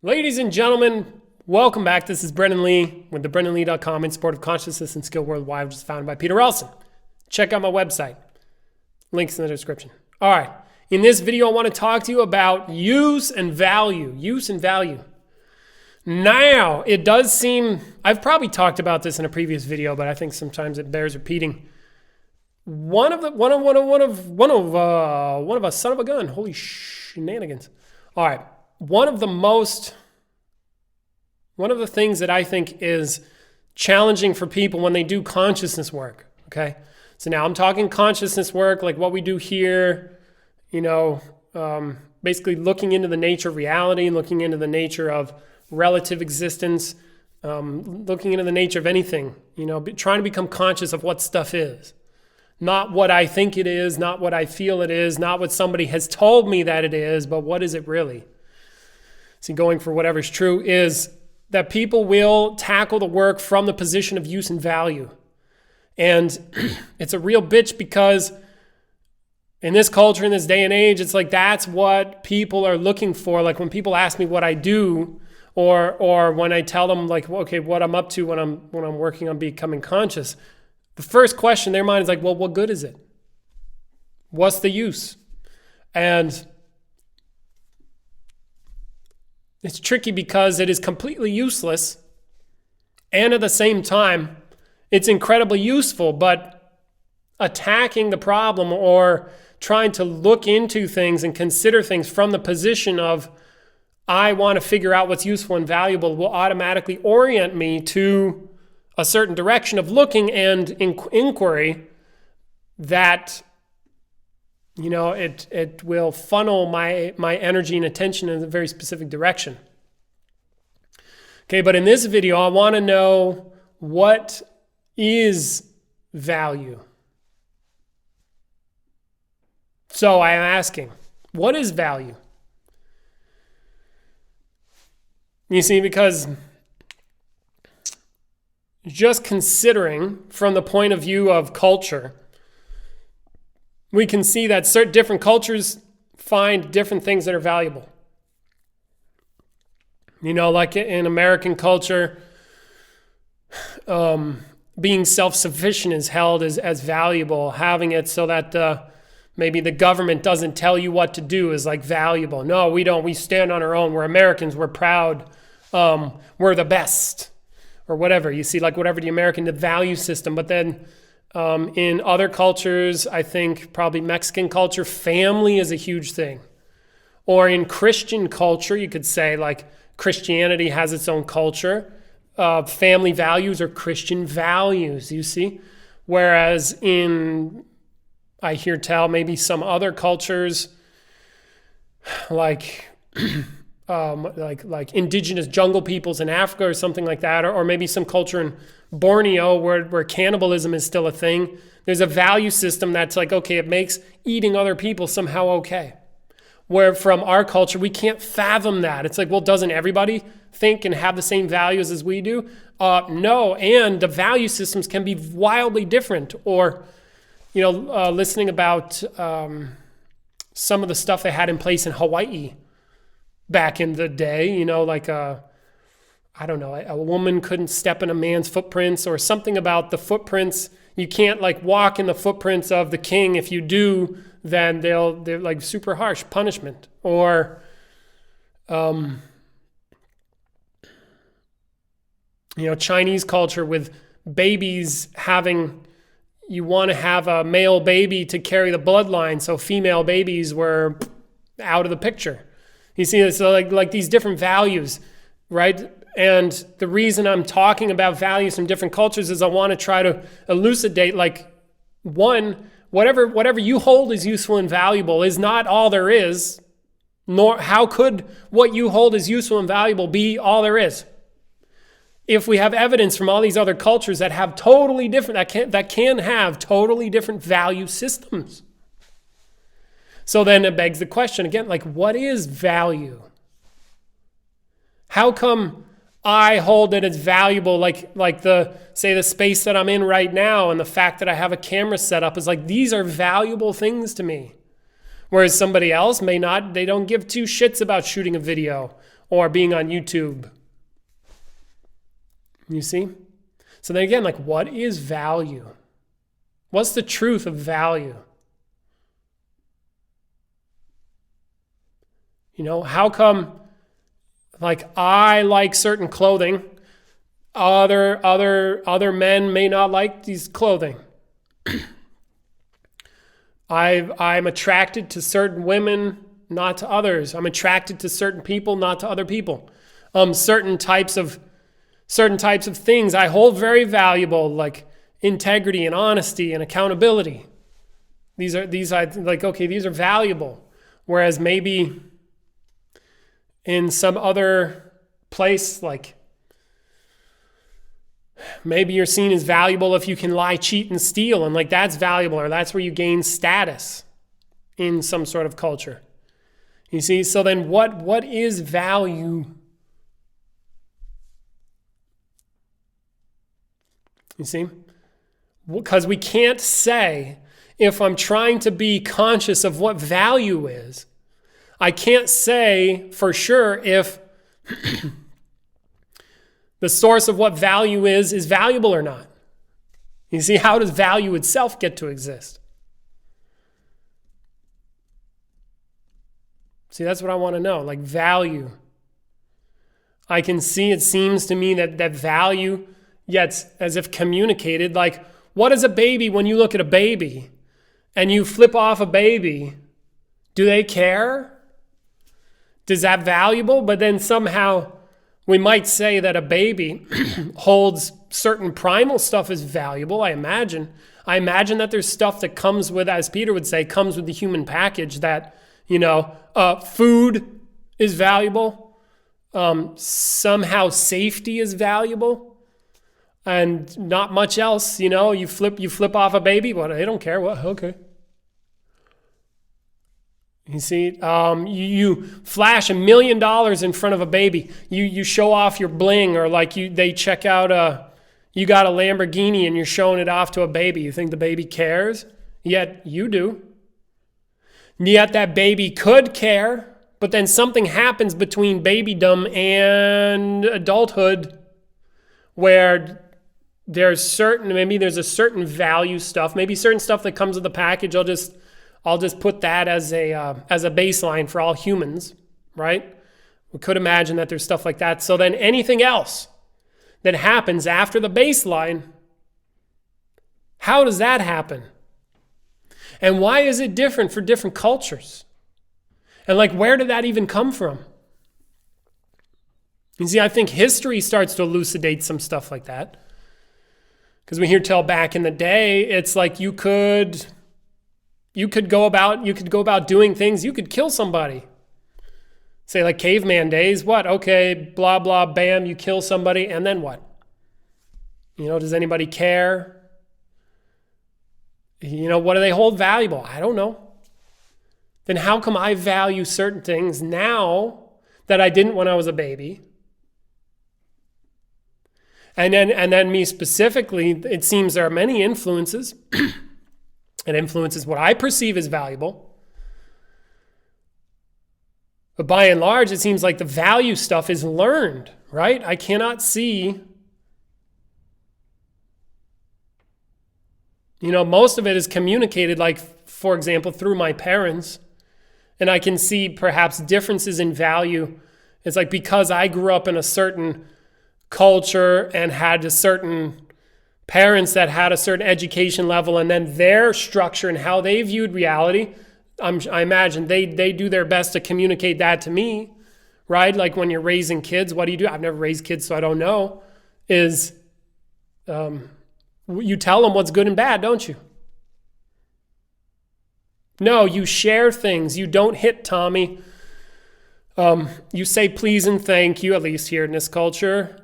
Ladies and gentlemen, welcome back. This is Brendan Lee with thebrendanlee.com in support of consciousness and skill worldwide, which is founded by Peter Elson. Check out my website. Links in the description. All right. In this video, I want to talk to you about use and value. Use and value. Now, it does seem, I've probably talked about this in a previous video, but I think sometimes it bears repeating. One of a son of a gun. Holy shenanigans. All right. One of the things that I think is challenging for people when they do consciousness work, okay? So now I'm talking consciousness work, like what we do here, basically looking into the nature of reality, looking into the nature of relative existence, looking into the nature of anything, trying to become conscious of what stuff is. Not what I think it is, not what I feel it is, not what somebody has told me that it is, but what is it really? See, going for whatever's true is that people will tackle the work from the position of use and value. And it's a real bitch because in this culture, in this day and age, it's like that's what people are looking for. Like when people ask me what I do, or when I tell them like, okay, what I'm up to when I'm working on becoming conscious, the first question in their mind is like, well, what good is it? What's the use? And it's tricky because it is completely useless, and at the same time, it's incredibly useful, but attacking the problem or trying to look into things and consider things from the position of, I want to figure out what's useful and valuable, will automatically orient me to a certain direction of looking and inquiry that it will funnel my energy and attention in a very specific direction. Okay, but in this video, I want to know what is value. So I am asking, what is value? You see, because just considering from the point of view of culture, we can see that certain different cultures find different things that are valuable. Like in American culture, being self-sufficient is held as valuable. Having it so that maybe the government doesn't tell you what to do is like valuable. No, we don't. We stand on our own. We're Americans. We're proud. We're the best, or whatever. You see, like whatever the value system. But then in other cultures, I think probably Mexican culture, family is a huge thing. Or in Christian culture, you could say like Christianity has its own culture. Family values are Christian values, you see. Whereas I hear tell maybe some other cultures like indigenous jungle peoples in Africa or something like that, or maybe some culture in Borneo where cannibalism is still a thing. There's a value system that's like, okay, it makes eating other people somehow okay. Where from our culture, we can't fathom that. It's like, well, doesn't everybody think and have the same values as we do? No, and the value systems can be wildly different. Or, listening about some of the stuff they had in place in Hawaii back in the day, a woman couldn't step in a man's footprints, or something about the footprints. You can't like walk in the footprints of the king. If you do, then they're like super harsh punishment. Or, Chinese culture with babies you want to have a male baby to carry the bloodline. So female babies were out of the picture. You see, it's like these different values, right? And the reason I'm talking about values from different cultures is I want to try to elucidate, like, one, whatever you hold as useful and valuable is not all there is, nor how could what you hold as useful and valuable be all there is. If we have evidence from all these other cultures that have totally different, that can have totally different value systems. So then it begs the question again, like, what is value? How come I hold it as valuable, like the space that I'm in right now, and the fact that I have a camera set up is like, these are valuable things to me. Whereas somebody else may not, they don't give two shits about shooting a video, or being on YouTube. You see? So then again, like, what is value? What's the truth of value? You know, how come, like, I like certain clothing, other men may not like these clothing. I'm attracted to certain women, not to others. I'm attracted to certain people, not to other people. Certain types of things I hold very valuable, like integrity and honesty and accountability. These are like, okay, these are valuable. Whereas maybe in some other place, like maybe you're seen as valuable if you can lie, cheat, and steal, and like that's valuable, or that's where you gain status in some sort of culture. You see, so then what is value? You see? Because we can't say, if I'm trying to be conscious of what value is, I can't say for sure if the source of what value is valuable or not. You see, how does value itself get to exist? See, that's what I want to know, like value. I can see, it seems to me that value, yet as if communicated, like what is a baby when you look at a baby and you flip off a baby? Do they care? Is that valuable? But then somehow we might say that a baby holds certain primal stuff as valuable, I imagine. I imagine that there's stuff that comes with, as Peter would say, comes with the human package that, food is valuable. Somehow safety is valuable. And not much else, you flip off a baby, but they don't care. Well, okay. You see, you flash $1 million in front of a baby. You show off your bling, or like they check out you got a Lamborghini and you're showing it off to a baby. You think the baby cares? Yet you do. Yet that baby could care, but then something happens between babydom and adulthood where there's a certain value stuff, maybe certain stuff that comes with the package. I'll just put that as a baseline for all humans, right? We could imagine that there's stuff like that. So then anything else that happens after the baseline, how does that happen? And why is it different for different cultures? And like, where did that even come from? You see, I think history starts to elucidate some stuff like that. Because we hear tell back in the day, it's like you could go about doing things, you could kill somebody. Say like caveman days, what? Okay, blah, blah, bam, you kill somebody, and then what? Does anybody care? What do they hold valuable? I don't know. Then how come I value certain things now that I didn't when I was a baby? And then me specifically, it seems there are many influences. It influences what I perceive as valuable. But by and large, it seems like the value stuff is learned, right? I cannot see, most of it is communicated, like, for example, through my parents. And I can see perhaps differences in value. It's like because I grew up in a certain culture and had a certain parents that had a certain education level, and then their structure and how they viewed reality, I imagine they do their best to communicate that to me, right? Like when you're raising kids, what do you do? I've never raised kids, so I don't know. You tell them what's good and bad, don't you? No, you share things. You don't hit Tommy. You say please and thank you, at least here in this culture.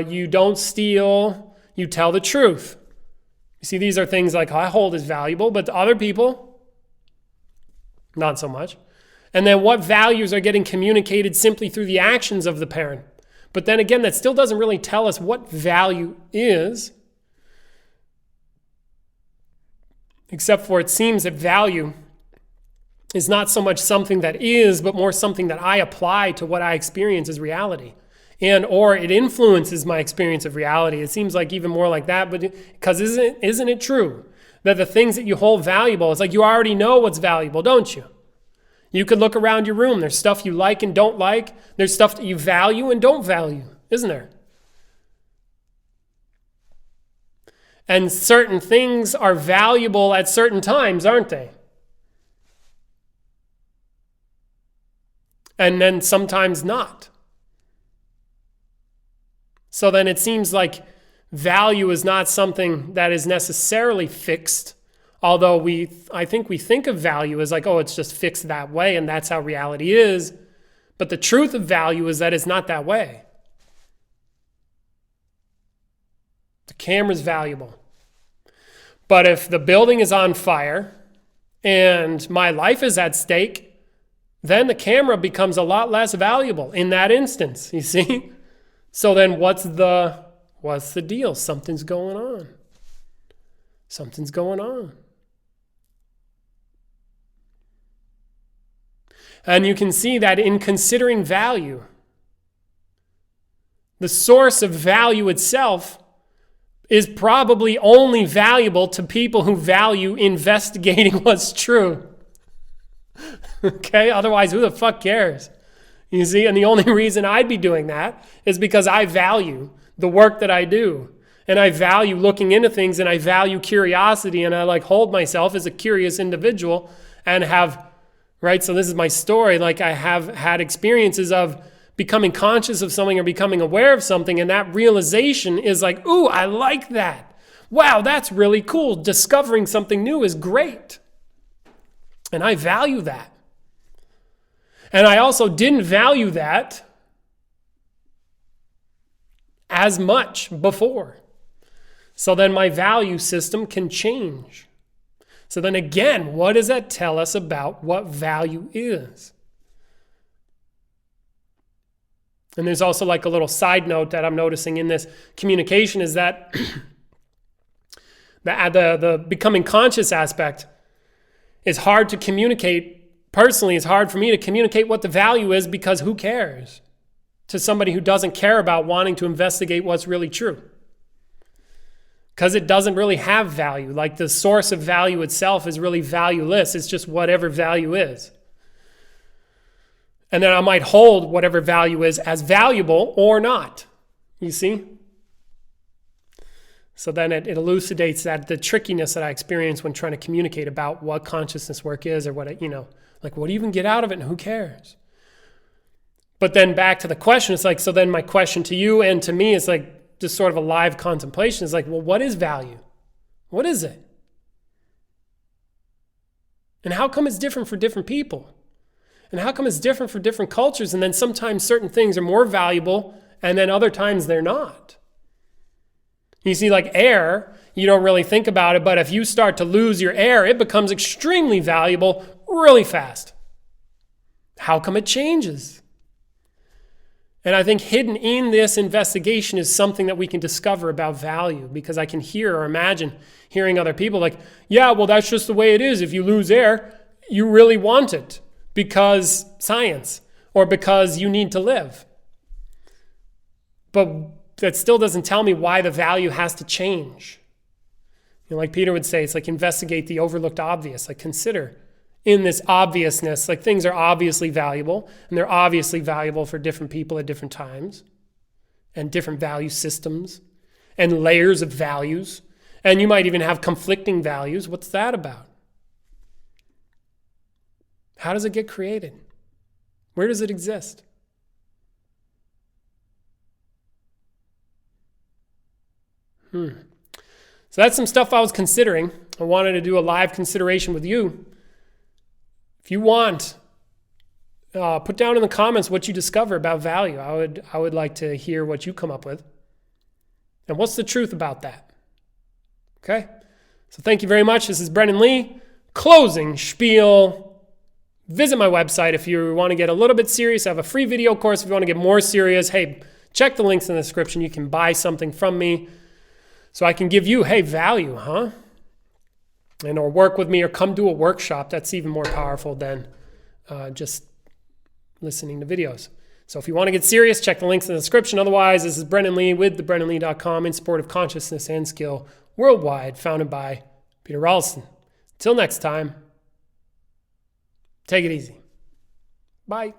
You don't steal. You tell the truth. You see, these are things like I hold as valuable, but to other people, not so much. And then what values are getting communicated simply through the actions of the parent. But then again, that still doesn't really tell us what value is, except for it seems that value is not so much something that is, but more something that I apply to what I experience as reality. And or it influences my experience of reality. It seems like even more like that, but because isn't it true that the things that you hold valuable, it's like you already know what's valuable, don't you? You could look around your room. There's stuff you like and don't like. There's stuff that you value and don't value, isn't there? And certain things are valuable at certain times, aren't they? And then sometimes not. So then it seems like value is not something that is necessarily fixed, although I think we think of value as like, oh, it's just fixed that way and that's how reality is. But the truth of value is that it's not that way. The camera's valuable. But if the building is on fire and my life is at stake, then the camera becomes a lot less valuable in that instance, you see? So then what's the deal? Something's going on. Something's going on. And you can see that in considering value, the source of value itself is probably only valuable to people who value investigating what's true. Okay? Otherwise, who the fuck cares? You see? And the only reason I'd be doing that is because I value the work that I do. And I value looking into things, and I value curiosity, and I like hold myself as a curious individual and have, right? So this is my story. Like I have had experiences of becoming conscious of something or becoming aware of something, and that realization is like, ooh, I like that. Wow, that's really cool. Discovering something new is great. And I value that. And I also didn't value that as much before. So then my value system can change. So then again, what does that tell us about what value is? And there's also like a little side note that I'm noticing in this communication is that the becoming conscious aspect is hard to communicate. Personally, it's hard for me to communicate what the value is because who cares? To somebody who doesn't care about wanting to investigate what's really true. Because it doesn't really have value. Like the source of value itself is really valueless. It's just whatever value is. And then I might hold whatever value is as valuable or not. You see? So then it elucidates that the trickiness that I experience when trying to communicate about what consciousness work is or what it, like what do you even get out of it and who cares? But then back to the question, it's like, so then my question to you and to me is like just sort of a live contemplation. Is like, well, what is value? What is it? And how come it's different for different people? And how come it's different for different cultures? And then sometimes certain things are more valuable and then other times they're not. You see, like air, you don't really think about it, but if you start to lose your air, it becomes extremely valuable really fast. How come it changes? And I think hidden in this investigation is something that we can discover about value, because I can hear or imagine hearing other people like, yeah, well, that's just the way it is. If you lose air, you really want it because science or because you need to live. But that still doesn't tell me why the value has to change. Like Peter would say, it's like investigate the overlooked obvious, like consider in this obviousness, like things are obviously valuable and they're obviously valuable for different people at different times and different value systems and layers of values. And you might even have conflicting values. What's that about? How does it get created? Where does it exist? So that's some stuff I was considering. I wanted to do a live consideration with you. If you want, put down in the comments what you discover about value. I would like to hear what you come up with. And what's the truth about that? Okay? So thank you very much. This is Brennan Lee. Closing spiel. Visit my website if you want to get a little bit serious. I have a free video course if you want to get more serious. Hey, check the links in the description. You can buy something from me so I can give you, hey, value, huh? and or work with me or come do a workshop. That's even more powerful than just listening to videos. So if you want to get serious, check the links in the description. Otherwise, this is Brendan Lee with thebrendonlee.com in support of consciousness and skill worldwide, founded by Peter Ralston. Until next time, take it easy. Bye.